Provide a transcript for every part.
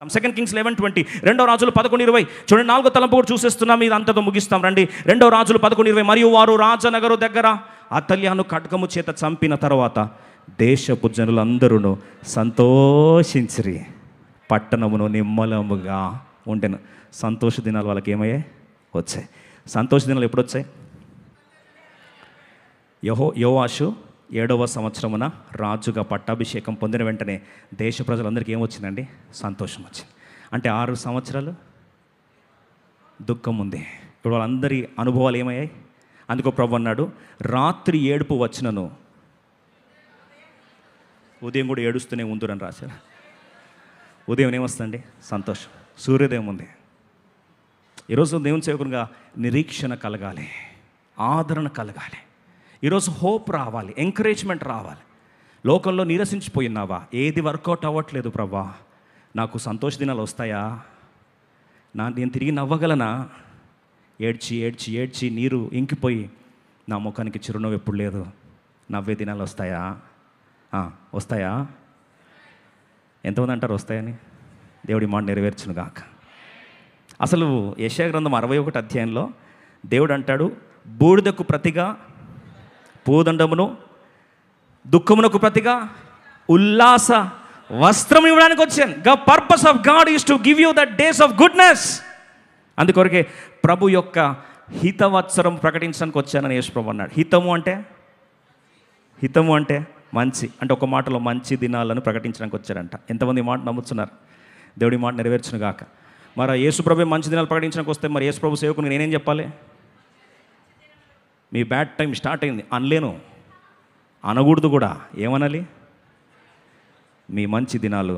2 Kings 11:20, 2 రాజులు 11:20. చూడండి, 4వ తలంపు కూడా చూసేస్తున్నాం, ఇది అంతతో ముగిస్తాం రండి. 2 రాజులు 11:20. మరియు వారు రాజనగరు దగ్గర అతల్యాను ఖడ్గము చేత చంపిన తర్వాత దేశపు జనులందరూ సంతోషించిరి, పట్టణమును నిమ్మలముగా ఉండెను. సంతోష దినాలు వాళ్ళకి ఏమయ్యాయి? వచ్చాయి. సంతోష దినాలు ఎప్పుడు వచ్చాయి? యోవాషు 7వ సంవత్సరమున రాజుగా పట్టాభిషేకం పొందిన వెంటనే దేశ ప్రజలందరికీ ఏమొచ్చిందండి? సంతోషం వచ్చింది. అంటే 6 సంవత్సరాలు దుఃఖం ఉంది. ఇప్పుడు వాళ్ళందరి అనుభవాలు ఏమయ్యాయి? అందుకో ప్రభు అన్నాడు, రాత్రి ఏడుపు వచ్చినను ఉదయం కూడా ఏడుస్తూనే ఉందురని రాశారు. ఉదయం ఏమొస్తుందండి? సంతోషం. సూర్యోదయం ఉంది. ఈరోజు దేవుని సేవకునిగా నిరీక్షణ కలగాలి, ఆదరణ కలగాలి. ఈరోజు హోప్ రావాలి, ఎంకరేజ్మెంట్ రావాలి. లోకంలో నీరసించిపోయినావా? ఏది వర్కౌట్ అవ్వట్లేదు ప్రభా, నాకు సంతోష దినాలు వస్తాయా? నేను తిరిగి నవ్వగలనా? ఏడ్చి ఏడ్చి ఏడ్చి నీరు ఇంకిపోయి నా ముఖానికి చిరునవ్వు ఎప్పుడు లేదు. నవ్వే దినాలు వస్తాయా? వస్తాయా? ఎంతమంది అంటారు వస్తాయని? దేవుడి మాట నెరవేర్చును గాక. అసలు యెషయా గ్రంథం 61 అధ్యాయంలో దేవుడు అంటాడు, బూడిదకు ప్రతిగా పూదండమును, దుఃఖమునకు ప్రతిగా ఉల్లాస వస్త్రం ఇవ్వడానికి వచ్చాను. The purpose of God is to give you the days of goodness. అందుకొరకే ప్రభు యొక్క హితవత్సరం ప్రకటించడానికి వచ్చానని యేసు ప్రభు అన్నాడు. హితము అంటే మంచి, అంటే ఒక మాటలో మంచి దినాలను ప్రకటించడానికి వచ్చారంట. ఎంతమంది మాట నమ్ముతున్నారు? దేవుడి మాట నెరవేర్చును గాక. మరి యేసు ప్రభు మంచి దినాలు ప్రకటించడానికి వస్తే మరి యేసు ప్రభు సేవకుని నేనేం చెప్పాలి? మీ బ్యాడ్ టైం స్టార్ట్ అయింది అనలేను, అనకూడదు కూడా. ఏమనాలి? మీ మంచి దినాలు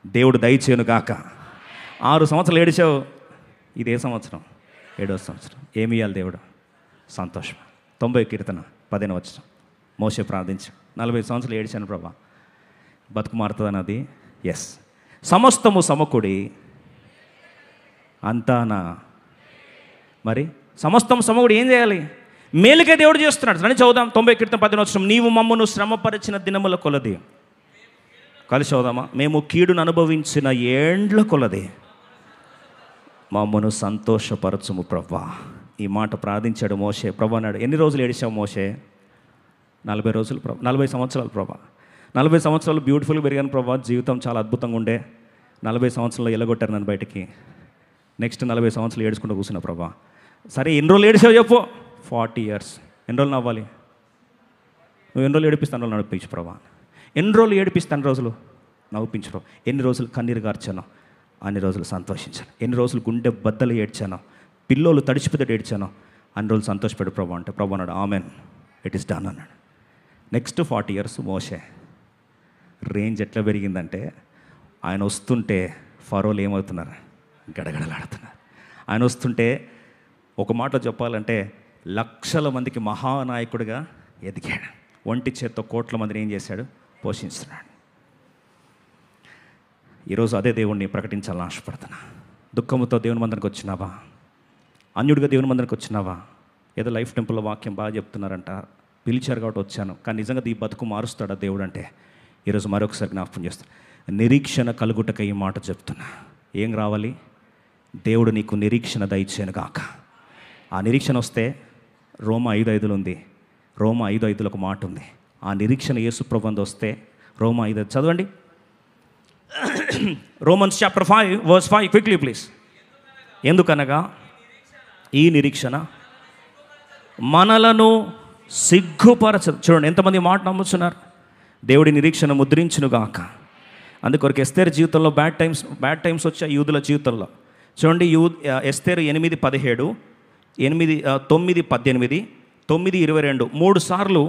దేవుడు దయచేయును గాక. 6 సంవత్సరాలు ఏడిచావు, ఇదే సంవత్సరం 7వ సంవత్సరం. ఏమి ఇవ్వాలి దేవుడు? సంతోషం. 90 కీర్తన 10వ వచనం మోషే ప్రార్థించు, 40 సంవత్సరాలు ఏడిచాను ప్రభా, బతుకు మారుతుందన్నది. ఎస్, సమస్తము సమకూడి అంతానా. మరి సమస్తం సమకూడి ఏం చేయాలి? మేలుకే దేవుడు చేస్తున్నాడు. అని చదువుదాం 90 కీర్తన 10వ వచనం. నీవు మమ్మను శ్రమపరిచిన దినముల కొలది, కలిసి చదువుదామా? మేము కీడును అనుభవించిన ఏండ్ల కొలది మమ్మను సంతోషపరచుము ప్రభా. ఈ మాట ప్రార్థించాడు మోషే. ప్రభా అన్నాడు, ఎన్ని రోజులు ఏడిచావు మోషే? 40 రోజులు ప్రభా. 40 సంవత్సరాలు ప్రభా. 40 సంవత్సరాలు బ్యూటిఫుల్గా పెరిగాను ప్రభా, జీవితం చాలా అద్భుతంగా ఉండే. 40 సంవత్సరాలు ఎల్లగొట్టారు నన్ను బయటికి. నెక్స్ట్ 40 సంవత్సరాలు ఏడుచుకుంటూ కూర్చున్నా ప్రభా. సరే, ఎన్ని రోజులు ఏడిచావు చెప్పు? 40 years. ఎన్ని రోజులు నవ్వాలి? నువ్వు ఎన్ని రోజులు ఏడిపిస్తాను రోజులు నడిపించు ప్రభా. ఎన్ని రోజులు ఏడిపిస్తాను రోజులు నవ్వుపించరు. ఎన్ని రోజులు కన్నీరు గార్చాను అన్ని రోజులు సంతోషించాను. ఎన్ని రోజులు గుండె బద్దలు ఏడ్చాను, పిల్లోలు తడిచిపోతే ఏడ్చాను, అన్ని రోజులు సంతోషపడు ప్రభా. అంటే ప్రభు అన్నాడు, ఆమెన్, ఇట్ ఈస్ డన్ అన్నాడు. నెక్స్ట్ 40 years మోషే రేంజ్ ఎట్లా పెరిగిందంటే, ఆయన వస్తుంటే ఫరోలు ఏమవుతున్నారు? గడగడలాడుతున్నారు. ఆయన వస్తుంటే ఒక మాటలో చెప్పాలంటే లక్షల మందికి మహానాయకుడిగా ఎదిగాడు. ఒంటి చేత్తో కోట్ల మందిని ఏం చేశాడు? పోషిస్తున్నాడు. ఈరోజు అదే దేవుణ్ణి ప్రకటించాలని ఆశపడుతున్నా. దుఃఖముతో దేవుని మందిరికి వచ్చినావా? అన్యుడిగా దేవుని మందిరికి వచ్చినావా? ఏదో లైఫ్ టెంపుల్లో వాక్యం బాగా చెప్తున్నారంట, పిలిచారు కాబట్టి వచ్చాను, కానీ నిజంగా ఈ బతుకు మారుస్తాడా దేవుడు అంటే? ఈరోజు మరొకసారి జ్ఞాపకం చేస్తాను. నిరీక్షణ కలుగుటక ఈ మాట చెప్తున్నా. ఏం రావాలి? దేవుడు నీకు నిరీక్షణ దయచేయను గాక. ఆ నిరీక్షణ వస్తే రోమా 5:5 ఉంది. రోమా 5:5 ఒక మాట ఉంది. ఆ నిరీక్షణ యేసు ప్రభువుంది వస్తే రోమా 5:5 చదవండి. Romans chapter 5 verse 5 quickly please. ఎందుకనగా ఈ నిరీక్షణ మనలను సిగ్గుపరచదు. చూడండి ఎంతమంది మాట నమ్ముతున్నారు. దేవుడి నిరీక్షణ ముద్రించునుగాక. అందుకొరకు ఎస్తేరు జీవితంలో బ్యాడ్ టైమ్స్ వచ్చాయి యూదుల జీవితంలో. చూడండి, ఎస్తేరు 8:17, 9:18, 9:22 3 సార్లు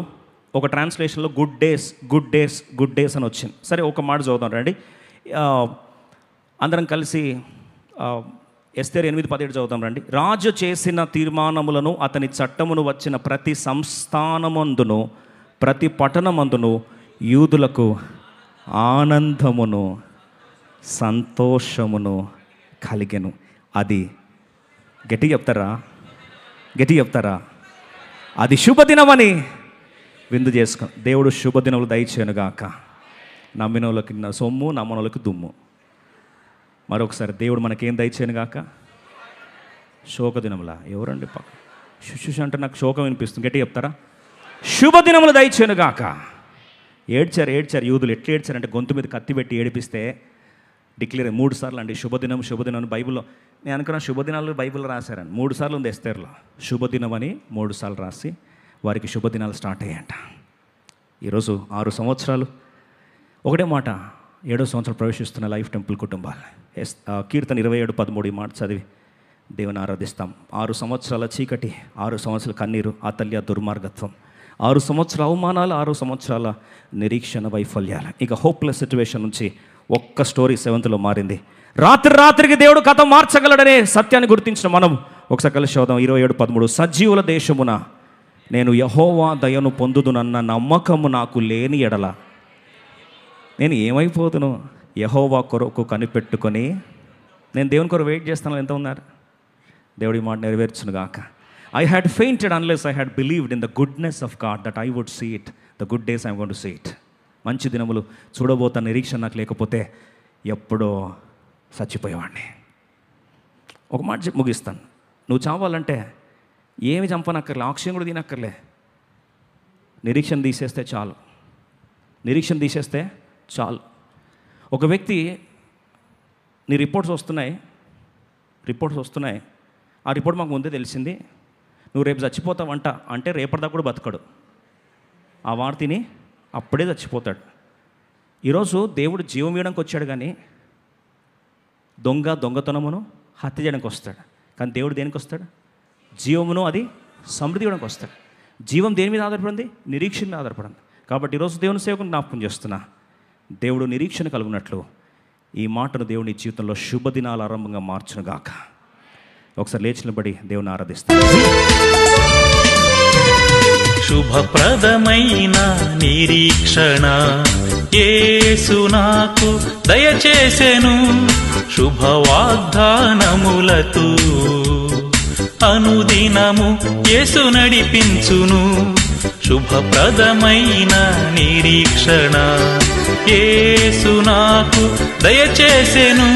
ఒక ట్రాన్స్లేషన్లో గుడ్ డేస్ అని వచ్చింది. సరే, ఒక మాట చదువుతాం రండి అందరం కలిసి. ఎస్తేరు 8:17 చదువుతాం రండి. రాజు చేసిన తీర్మానములను, అతని చట్టమును వచ్చిన ప్రతి సంస్థానమందును, ప్రతి పట్టణమందును యూదులకు ఆనందమును సంతోషమును కలిగెను. అది గట్టి చెప్తారా? అది శుభదినమని విందు చేసుకో. దేవుడు శుభదినములు దయచేయనుగాక. నమ్మిన వాళ్ళకి సొమ్ము, నమ్మని వాళ్ళకి దుమ్ము. మరొకసారి దేవుడు మనకేం దయచేయను గాక. శోకదినములా ఎవరండి పక్క శుశుష అంటే నాకు శోకం వినిపిస్తుంది, గట్టి చెప్తారా? శుభదినములు దయచేయను గాక. ఏడ్చారు యూదులు. ఎట్లా ఏడ్చారంటే గొంతు మీద కత్తి పెట్టి ఏడిపిస్తే డిక్లేర్ 3 సార్లు అండి శుభదినం శుభదినం అని బైబిల్లో. నేను అనుకున్న శుభదినాలు బైబిల్లో రాశారని. 3 సార్లు ఉంది ఎస్తేర్లో శుభదినం అని 3 సార్లు రాసి వారికి శుభదినాలు స్టార్ట్ అయ్యాయంట. ఈరోజు 6 సంవత్సరాలు ఒకటే మాట, 7వ సంవత్సరం ప్రవేశిస్తున్న లైఫ్ టెంపుల్ కుటుంబాలు. కీర్తన 27:13 ఈ మాట చదివి దేవుని ఆరాధిస్తాం. 6 సంవత్సరాల చీకటి, 6 సంవత్సరాల కన్నీరు, అతల్య దుర్మార్గత్వం, 6 సంవత్సరాల అవమానాలు, 6 సంవత్సరాల నిరీక్షణ వైఫల్యాలు. ఇక హోప్లెస్ సిచ్యువేషన్ నుంచి ఒక్క స్టోరీ 7th మారింది. రాత్రికి దేవుడు కథ మార్చగలడనే సత్యాన్ని గుర్తించిన మనం ఒకసారి కలిసి చదువుదాం. 27:13 సజీవుల దేశమున నేను యెహోవా దయను పొందుదునన్న నమ్మకము నాకు లేని ఎడల నేను ఏమైపోతును? యెహోవా కొరకు కనిపెట్టుకొని నేను దేవుని కొరకు వెయిట్ చేస్తాను. ఎంత ఉన్నారు? దేవుడి మాట నెరవేర్చును గాక. I had fainted unless I had believed in the goodness of God that I would see it. The good days I'm going to see it. మంచి దినములు చూడబోతా నిరీక్షణ నాకు లేకపోతే ఎప్పుడో చచ్చిపోయేవాడిని. ఒక మాట చెప్పి ముగిస్తాను. నువ్వు చావాలంటే ఏమి చంపనక్కర్లే, ఆక్సిజన్ కూడా తినక్కర్లే. నిరీక్షణ తీసేస్తే చాలు. ఒక వ్యక్తి నీ రిపోర్ట్స్ వస్తున్నాయి, ఆ రిపోర్ట్ మాకు ముందే తెలిసింది, నువ్వు రేపు చచ్చిపోతావంట అంటే రేపటిదాకా కూడా బతకడు. ఆ వార్తని అప్పుడే చచ్చిపోతాడు. ఈరోజు దేవుడు జీవం ఇవ్వడానికి వచ్చాడు, కానీ దొంగతనమును హత్య చేయడానికి వస్తాడు. కానీ దేవుడు దేనికి వస్తాడు? జీవమును అది సమృద్ధి ఇవ్వడానికి వస్తాడు. జీవం దేని మీద ఆధారపడింది? నిరీక్షణ మీద ఆధారపడింది. కాబట్టి ఈరోజు దేవుని సేవకుని జ్ఞాపకం చేస్తున్నా, దేవుడు నిరీక్షణ కలుగునట్లు ఈ మాటను దేవుని జీవితంలో శుభదినాల ఆరంభంగా మార్చును గాక. ఒకసారి లేచి నిలబడి దేవుని ఆరాధిస్తాను. శుభప్రదమైన నిరీక్షణ యేసు నాకు దయచేసెను, శుభవాగ్దానములతో అనుదినము యేసు నడిపించును. శుభప్రదమైన నిరీక్షణ యేసు నాకు దయచేసెను.